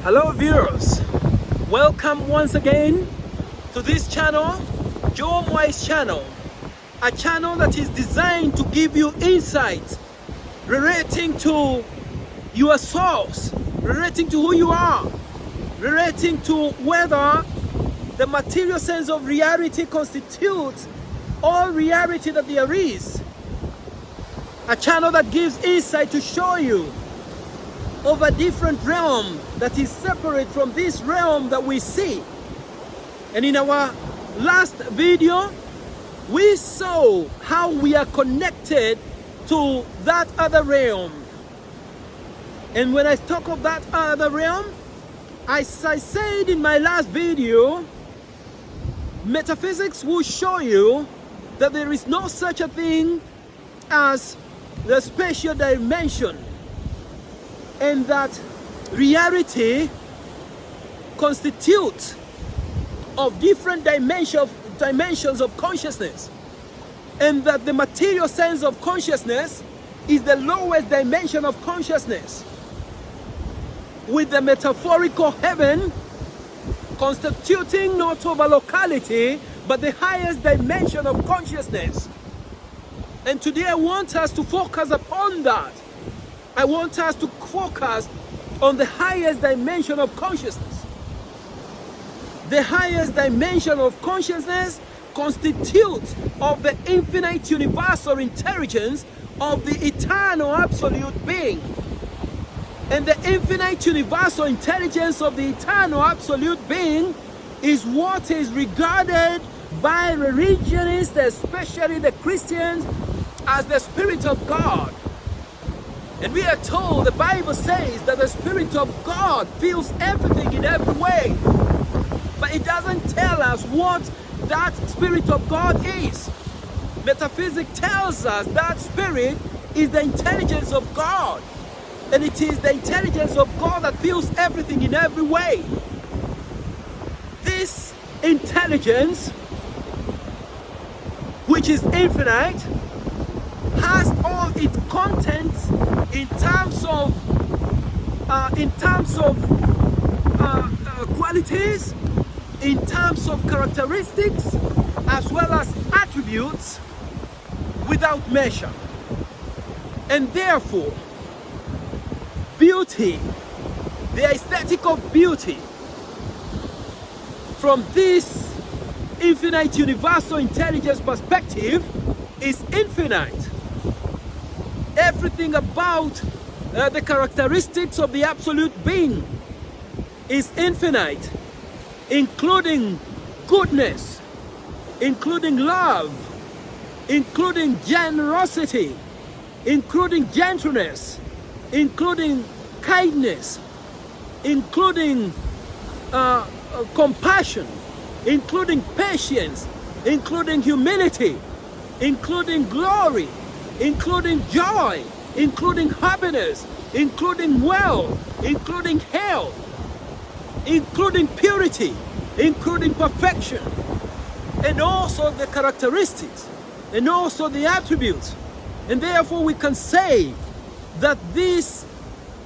Hello viewers, welcome once again to this channel, Mwai's channel, a channel that is designed to give you insight relating to your source, relating to who you are, relating to whether the material sense of reality constitutes all reality that there is. A channel that gives insight to show you of a different realm that is separate from this realm that we see. And in our last video, we saw how we are connected to that other realm. And when I talk of that other realm, as I said in my last video, metaphysics will show you that there is no such a thing as the spatial dimension, and that reality constitutes of different dimensions of consciousness, and that the material sense of consciousness is the lowest dimension of consciousness, with the metaphorical heaven constituting not of a locality but the highest dimension of consciousness. And today I want us to focus upon that. I want us to focus on the highest dimension of consciousness. The highest dimension of consciousness constitutes of the infinite universal intelligence of the eternal absolute being. And the infinite universal intelligence of the eternal absolute being is what is regarded by religionists, especially the Christians, as the Spirit of God. And we are told, the Bible says that the Spirit of God fills everything in every way. But it doesn't tell us what that Spirit of God is. Metaphysics tells us that Spirit is the intelligence of God. And it is the intelligence of God that fills everything in every way. This intelligence, which is infinite, has all its contents in terms of qualities, in terms of characteristics, as well as attributes, without measure. And therefore, beauty, the aesthetic of beauty, from this infinite universal intelligence perspective, is infinite. Everything about the characteristics of the absolute being is infinite, including goodness, including love, including generosity, including gentleness, including kindness, including compassion, including patience, including humility, including glory, including joy, including happiness, including wealth, including health, including purity, including perfection, and also the characteristics, and also the attributes. And therefore we can say that this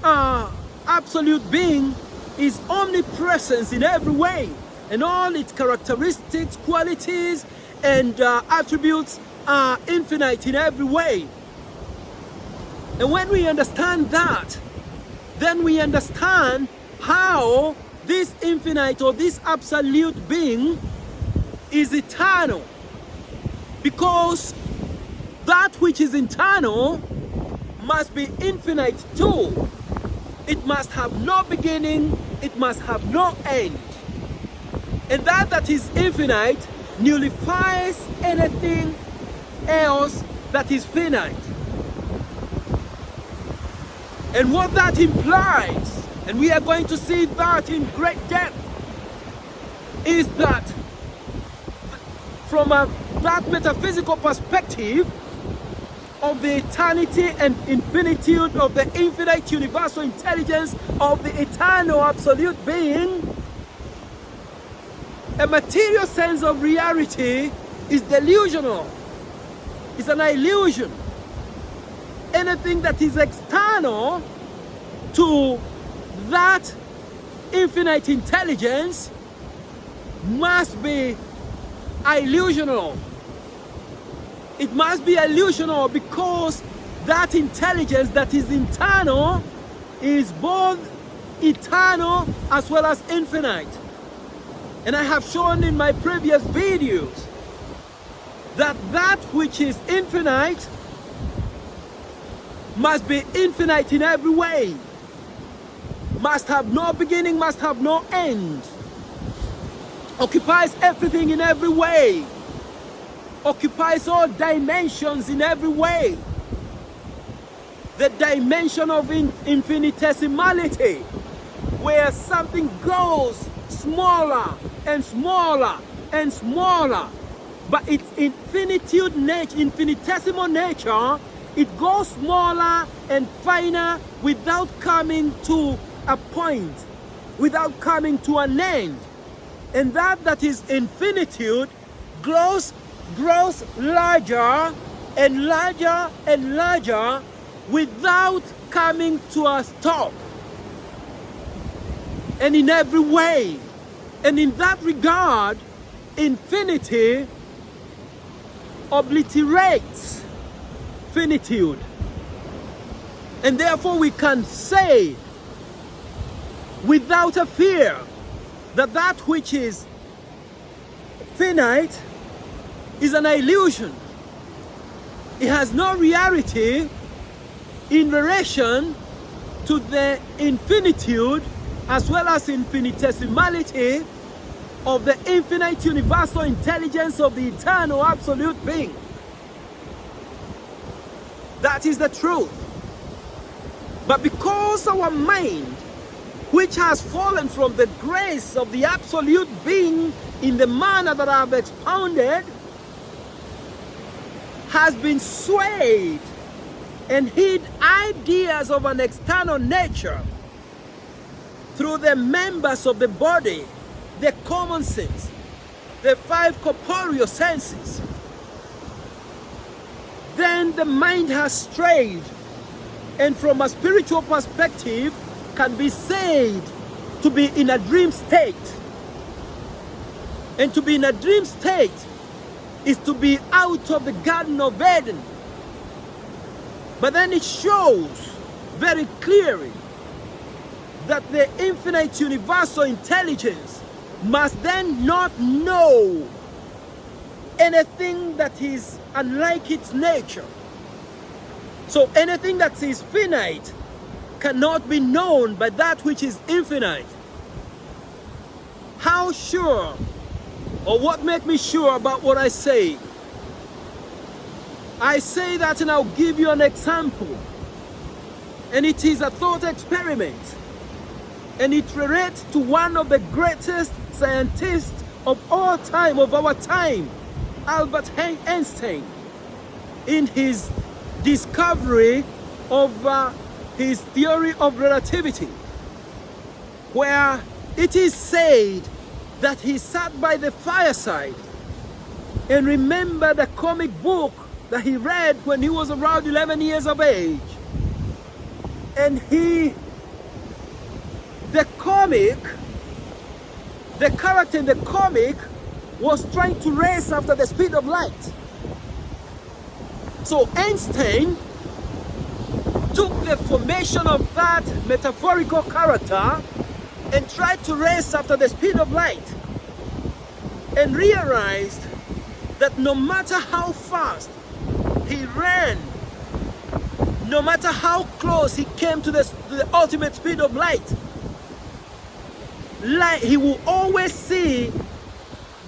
absolute being is omnipresent in every way, and all its characteristics, qualities, and attributes are infinite in every way. And when we understand that, then we understand how this infinite or this absolute being is eternal. Because that which is eternal must be infinite too. It must have no beginning, it must have no end. And that is infinite nullifies anything else that is finite. And what that implies, and we are going to see that in great depth, is that from that metaphysical perspective of the eternity and infinitude of the infinite universal intelligence of the eternal absolute being, a material sense of reality is delusional. It's an illusion. Anything that is external to that infinite intelligence must be illusional. It must be illusional because that intelligence that is internal is both eternal as well as infinite. And I have shown in my previous videos that that which is infinite must be infinite in every way. Must have no beginning, must have no end. Occupies everything in every way. Occupies all dimensions in every way. The dimension of infinitesimality, where something grows smaller and smaller and smaller, but its infinitesimal nature, it goes smaller and finer without coming to a point, without coming to an end. And that is infinitude grows larger and larger and larger without coming to a stop. And in every way. And in that regard, infinity obliterates finitude. And therefore we can say without a fear that that which is finite is an illusion. It has no reality in relation to the infinitude as well as infinitesimality of the infinite universal intelligence of the eternal absolute being. That is the truth. But because our mind, which has fallen from the grace of the absolute being in the manner that I have expounded, has been swayed and hid ideas of an external nature through the members of the body, the common sense, the five corporeal senses, then the mind has strayed, and from a spiritual perspective can be said to be in a dream state. And to be in a dream state is to be out of the Garden of Eden. But then it shows very clearly that the infinite universal intelligence must then not know anything that is unlike its nature. So anything that is finite cannot be known by that which is infinite. How sure, or what makes me sure about what I say? I say that, and I'll give you an example. And it is a thought experiment. And it relates to one of the greatest scientists of all time, of our time, Albert Einstein, in his discovery of his theory of relativity, where it is said that he sat by the fireside and remembered a comic book that he read when he was around 11 years of age. And the character in the comic was trying to race after the speed of light. So Einstein took the formation of that metaphorical character and tried to race after the speed of light, and realized that no matter how fast he ran, no matter how close he came to the ultimate speed of light, he will always see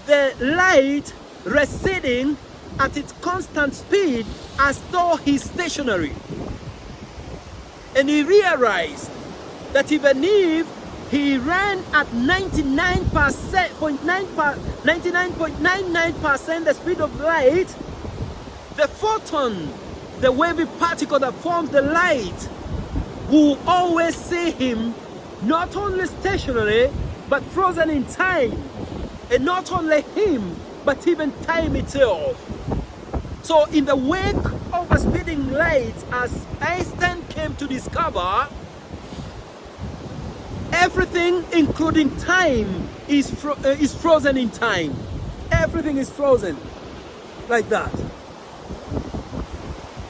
the light receding at its constant speed as though he's stationary. And he realized that even if he ran at 99.99% the speed of light, the photon, the wavy particle that forms the light, will always see him not only stationary but frozen in time. And not only him, but even time itself. So in the wake of a speeding light, as Einstein came to discover, everything, including time, is frozen in time. Everything is frozen like that.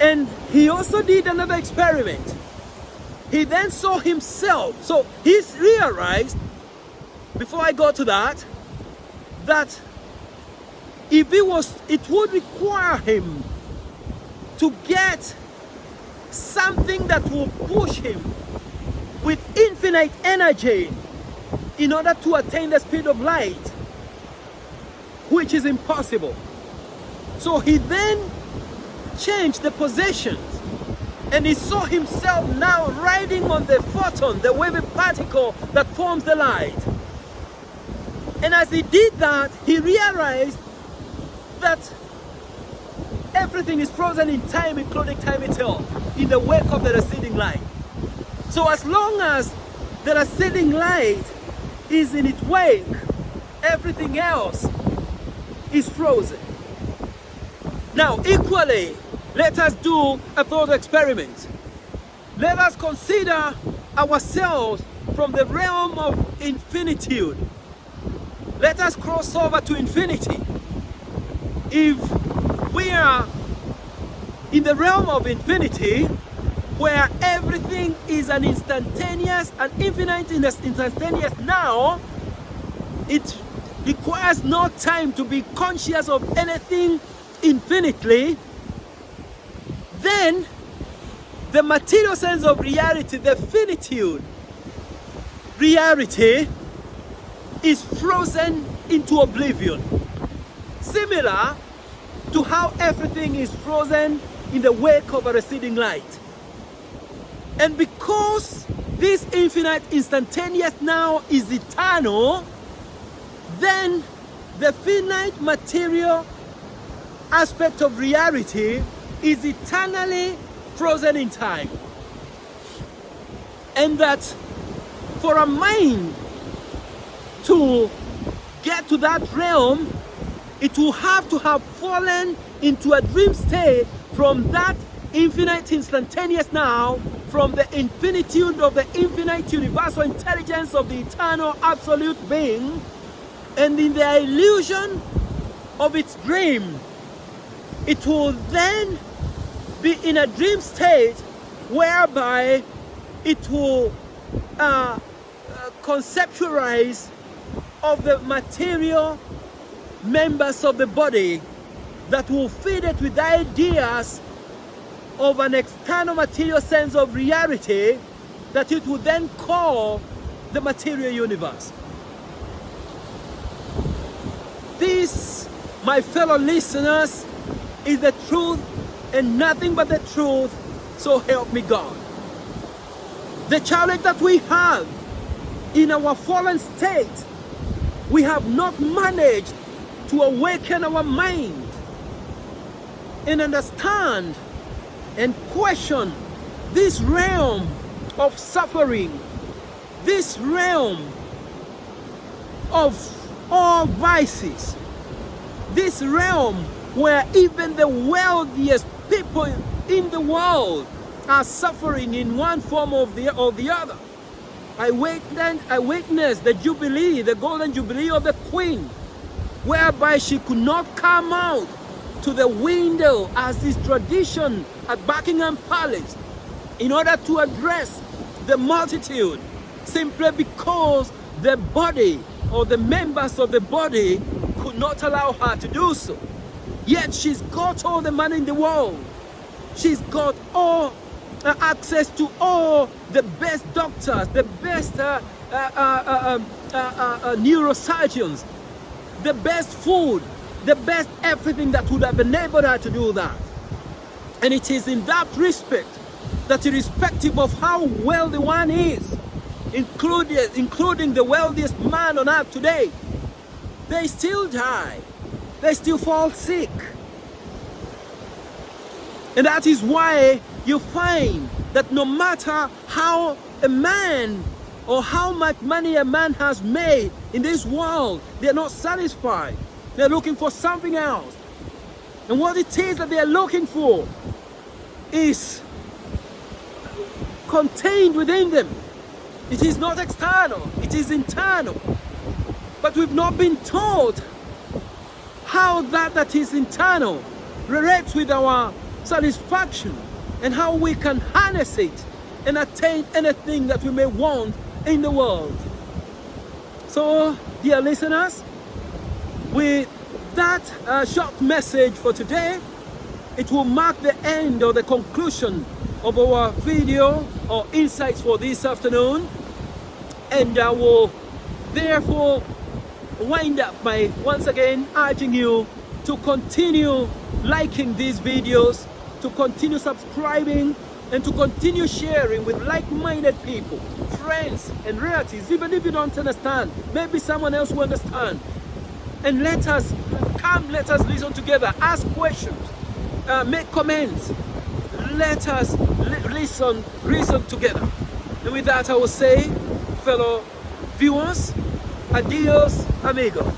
And he also did another experiment. He then saw himself. So he's realized, before I go to that, that if it would require him to get something that will push him with infinite energy in order to attain the speed of light, which is impossible. So he then changed the positions, and he saw himself now riding on the photon, the wavy particle that forms the light. And as he did that, he realized that everything is frozen in time, including time itself, in the wake of the receding light. So as long as the receding light is in its wake, everything else is frozen. Now, equally, let us do a thought experiment. Let us consider ourselves from the realm of infinitude. Let us cross over to infinity. If we are in the realm of infinity, where everything is an instantaneous and infinite instantaneous now, it requires no time to be conscious of anything infinitely, then the material sense of reality, the finitude reality, is frozen into oblivion. Similar to how everything is frozen in the wake of a receding light. And because this infinite instantaneous now is eternal, then the finite material aspect of reality is eternally frozen in time. And that for a mind to get to that realm, it will have to have fallen into a dream state from that infinite instantaneous now, from the infinitude of the infinite universal intelligence of the eternal absolute being, and in the illusion of its dream, it will then be in a dream state whereby it will conceptualize of the material members of the body that will feed it with ideas of an external material sense of reality that it will then call the material universe. This, my fellow listeners, is the truth and nothing but the truth, so help me God. The challenge that we have in our fallen state, we have not managed to awaken our mind and understand and question this realm of suffering, this realm of all vices, this realm where even the wealthiest people in the world are suffering in one form or the other. I witnessed the Jubilee, the Golden Jubilee of the Queen, whereby she could not come out to the window as is tradition at Buckingham Palace in order to address the multitude, simply because the body or the members of the body could not allow her to do so. Yet she's got all the money in the world. She's got all access to all the best doctors, the best neurosurgeons, the best food, the best everything that would have enabled her to do that. And it is in that respect that, irrespective of how wealthy one is, including the wealthiest man on earth today, they still die. They still fall sick. And that is why you find that no matter how a man or how much money a man has made in this world, they're not satisfied. They're looking for something else. And what it is that they're looking for is contained within them. It is not external, it is internal. But we've not been taught how that is internal relates with our satisfaction and how we can harness it and attain anything that we may want in the world. So, dear listeners, with that short message for today, it will mark the end or the conclusion of our video or insights for this afternoon. And I will therefore wind up by once again urging you to continue liking these videos, to continue subscribing, and to continue sharing with like-minded people, friends and relatives. Even if you don't understand, maybe someone else will understand. And let us listen together, ask questions, make comments. Let us reason together. And with that, I will say, fellow viewers, adios, amigo.